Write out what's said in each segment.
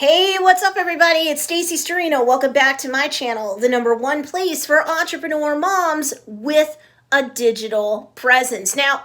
Hey, what's up everybody? It's Stacey Storino. Welcome back to my channel, the #1 place for entrepreneur moms with a digital presence. Now,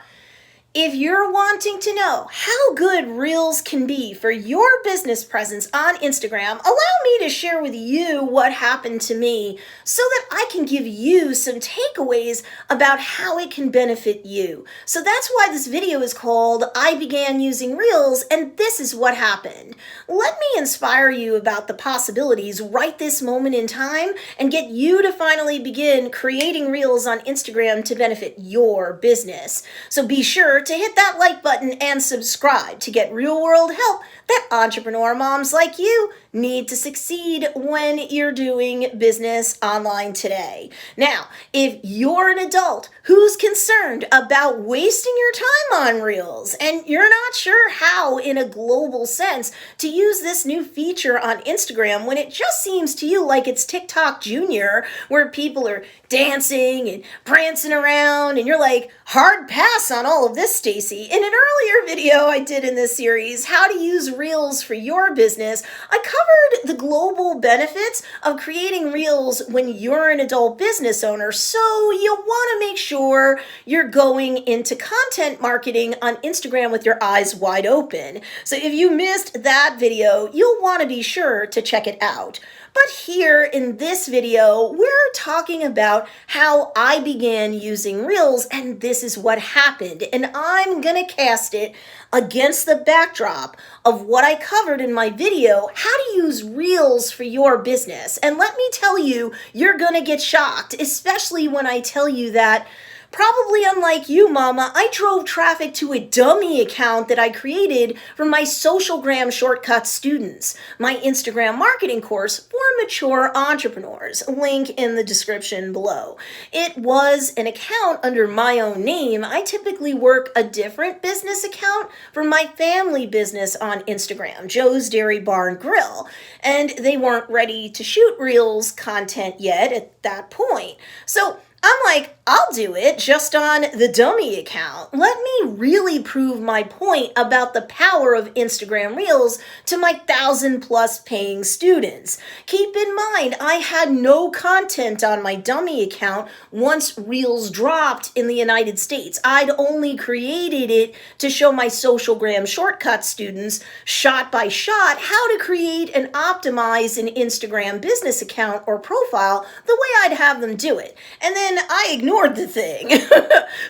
if you're wanting to know how good Reels can be for your business presence on Instagram, allow me to share with you what happened to me so that I can give you some takeaways about how it can benefit you. So that's why this video is called I Began Using Reels and This Is What Happened. Let me inspire you about the possibilities right this moment in time and get you to finally begin creating Reels on Instagram to benefit your business. So be sure to hit that like button and subscribe to get real world help that entrepreneur moms like you need to succeed when you're doing business online today. Now, if you're an adult who's concerned about wasting your time on Reels and you're not sure how in a global sense to use this new feature on Instagram when it just seems to you like it's TikTok Junior where people are dancing and prancing around and you're like, hard pass on all of this, Stacey. In an earlier video I did in this series, how to use Reels for your business, I covered the global benefits of creating Reels when you're an adult business owner, so you want to make sure you're going into content marketing on Instagram with your eyes wide open. So if you missed that video, you'll want to be sure to check it out. But here in this video, we're talking about how I began using Reels and this is what happened. And I'm gonna cast it against the backdrop of what I covered in my video, how to use Reels for your business. And let me tell you, you're gonna get shocked, especially when I tell you that probably unlike you, Mama, I drove traffic to a dummy account that I created for my Socialgram Shortcuts students, my Instagram marketing course for mature entrepreneurs. Link in the description below. It was an account under my own name. I typically work a different business account for my family business on Instagram, Joe's Dairy Bar and Grill, and they weren't ready to shoot Reels content yet at that point. So I'm like, I'll do it just on the dummy account. Let me really prove my point about the power of Instagram Reels to my 1,000+ paying students. Keep in mind, I had no content on my dummy account once Reels dropped in the United States. I'd only created it to show my Socialgram Shortcuts students, shot by shot, how to create and optimize an Instagram business account or profile the way I'd have them do it. And then I ignored the thing.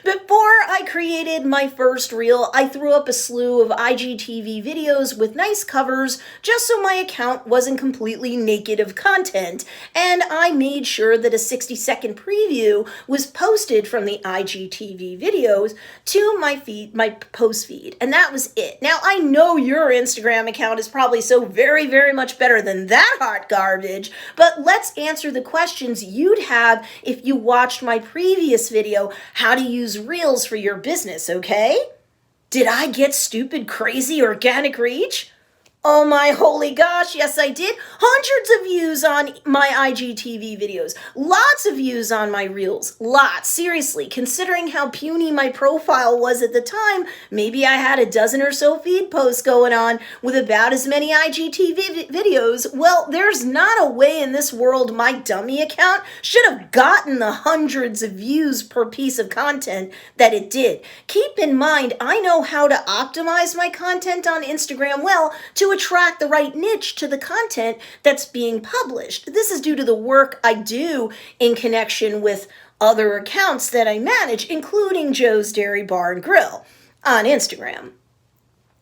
Before I created my first reel, I threw up a slew of IGTV videos with nice covers just so my account wasn't completely naked of content, and I made sure that a 60-second preview was posted from the IGTV videos to my feed, my post feed, and that was it. Now, I know your Instagram account is probably so very, very much better than that hot garbage, but let's answer the questions you'd have if you watched my previous video, how to use Reels for your business, okay? Did I get stupid, crazy organic reach? Oh my holy gosh, yes I did. Hundreds of views on my IGTV videos. Lots of views on my Reels. Lots, seriously. Considering how puny my profile was at the time, maybe I had a dozen or so feed posts going on with about as many IGTV videos. Well, there's not a way in this world my dummy account should have gotten the hundreds of views per piece of content that it did. Keep in mind, I know how to optimize my content on Instagram well to attract the right niche to the content that's being published. This is due to the work I do in connection with other accounts that I manage, including Joe's Dairy Bar and Grill on Instagram.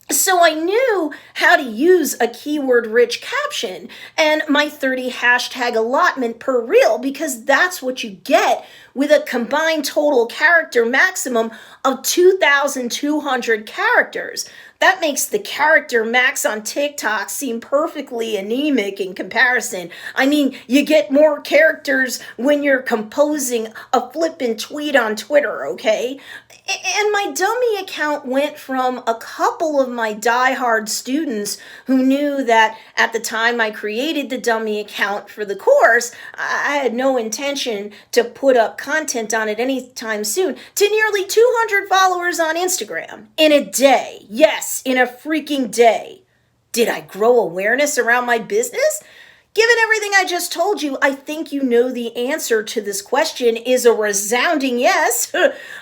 So I knew how to use a keyword-rich caption and my 30 hashtag allotment per reel, because that's what you get with a combined total character maximum of 2,200 characters. That makes the character max on TikTok seem perfectly anemic in comparison. I mean, you get more characters when you're composing a flippant tweet on Twitter, okay? And my dummy account went from a couple of my diehard students who knew that at the time I created the dummy account for the course, I had no intention to put up content on it anytime soon, to nearly 200 followers on Instagram in a day. Yes, in a freaking day. Did I grow awareness around my business? Given everything I just told you, I think you know the answer to this question is a resounding yes.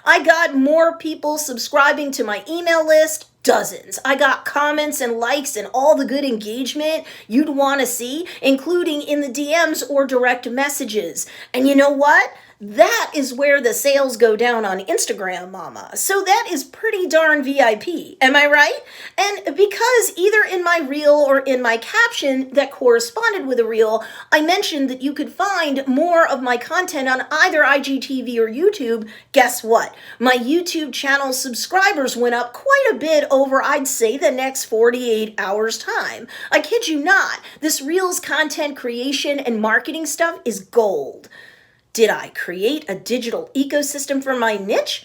I got more people subscribing to my email list. Dozens. I got comments and likes and all the good engagement you'd want to see, including in the DMs or direct messages. And you know what? That is where the sales go down on Instagram, mama. So that is pretty darn VIP. Am I right? And because either in my reel or in my caption that corresponded with a reel, I mentioned that you could find more of my content on either IGTV or YouTube, guess what? My YouTube channel subscribers went up quite a bit over, I'd say, the next 48 hours time. I kid you not. This reels content creation and marketing stuff is gold. Did I create a digital ecosystem for my niche?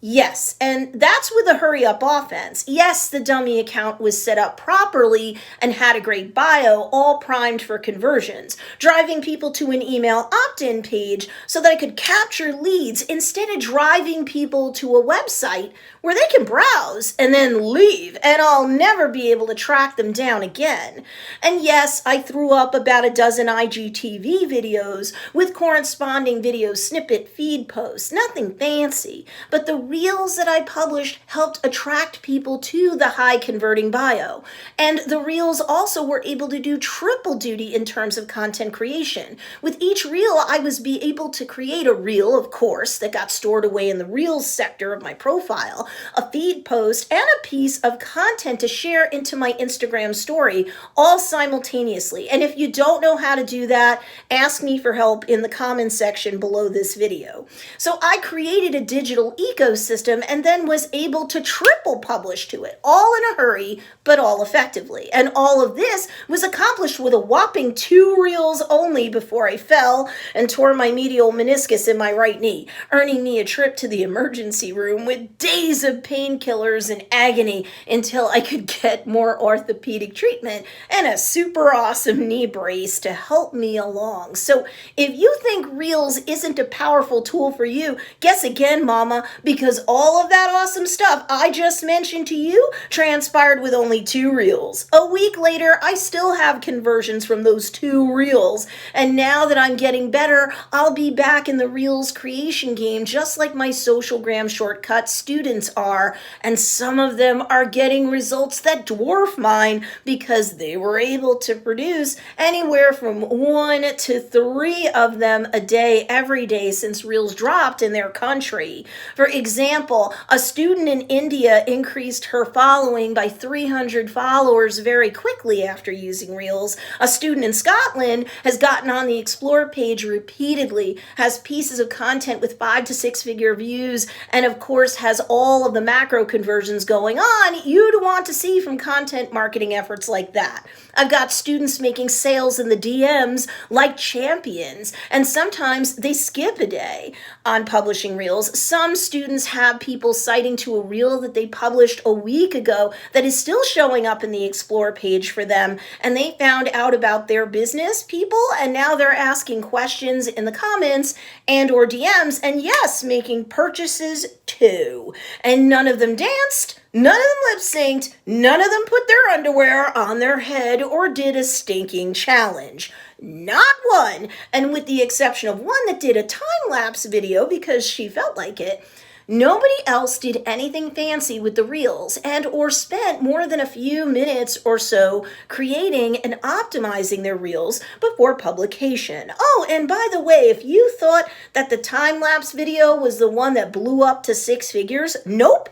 Yes, and that's with a hurry-up offense. Yes, the dummy account was set up properly and had a great bio, all primed for conversions, driving people to an email opt-in page so that I could capture leads instead of driving people to a website where they can browse and then leave, and I'll never be able to track them down again. And yes, I threw up about a dozen IGTV videos with corresponding video snippet feed posts, nothing fancy, but the reels that I published helped attract people to the high converting bio. And the reels also were able to do triple duty in terms of content creation. With each reel, I was able to create a reel, of course, that got stored away in the reels sector of my profile, a feed post, and a piece of content to share into my Instagram story, all simultaneously. And if you don't know how to do that, ask me for help in the comments section below this video. So I created a digital ecosystem and then was able to triple publish to it, all in a hurry, but all effectively. And all of this was accomplished with a whopping 2 reels only before I fell and tore my medial meniscus in my right knee, earning me a trip to the emergency room with days of painkillers and agony until I could get more orthopedic treatment and a super awesome knee brace to help me along. So if you think reels isn't a powerful tool for you, guess again, mama, because all of that awesome stuff I just mentioned to you transpired with only 2 reels. A week later, I still have conversions from those 2 reels, and now that I'm getting better, I'll be back in the reels creation game just like my Socialgram shortcut students are, and some of them are getting results that dwarf mine because they were able to produce anywhere from 1 to 3 of them a day every day since reels dropped in their country. For example, a student in India increased her following by 300 followers very quickly after using reels. A student in Scotland has gotten on the Explore page repeatedly, has pieces of content with 5 to 6 figure views, and of course has all of the macro conversions going on you'd want to see from content marketing efforts like that. I've got students making sales in the DMs like champions, and sometimes they skip a day on publishing reels. Some students have people citing to a reel that they published a week ago that is still showing up in the Explore page for them, and they found out about their business people, and now they're asking questions in the comments and or DMs, and yes, making purchases too. And none of them danced, none of them lip-synced, none of them put their underwear on their head or did a stinking challenge. Not one. And with the exception of one that did a time-lapse video because she felt like it, nobody else did anything fancy with the reels and or spent more than a few minutes or so creating and optimizing their reels before publication. Oh, and by the way, if you thought that the time-lapse video was the one that blew up to 6 figures, nope.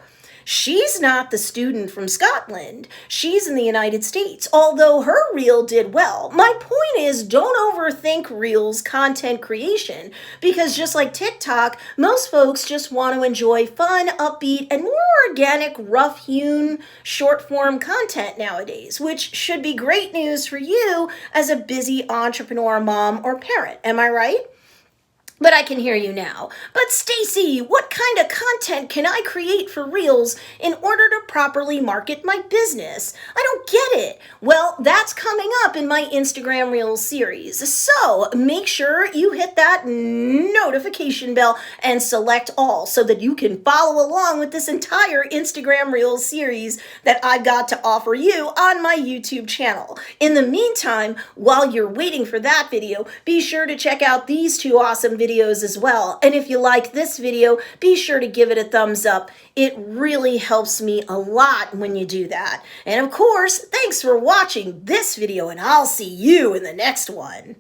She's not the student from Scotland. She's in the United States, although her reel did well. My point is, don't overthink reels content creation, because just like TikTok, most folks just want to enjoy fun, upbeat, and more organic, rough-hewn, short-form content nowadays, which should be great news for you as a busy entrepreneur, mom, or parent. Am I right? But I can hear you now. But Stacey, what kind of content can I create for Reels in order to properly market my business? I don't get it. Well, that's coming up in my Instagram Reels series. So make sure you hit that notification bell and select all so that you can follow along with this entire Instagram Reels series that I've got to offer you on my YouTube channel. In the meantime, while you're waiting for that video, be sure to check out these two awesome videos as well. And if you like this video, be sure to give it a thumbs up. It really helps me a lot when you do that. And of course, thanks for watching this video, and I'll see you in the next one.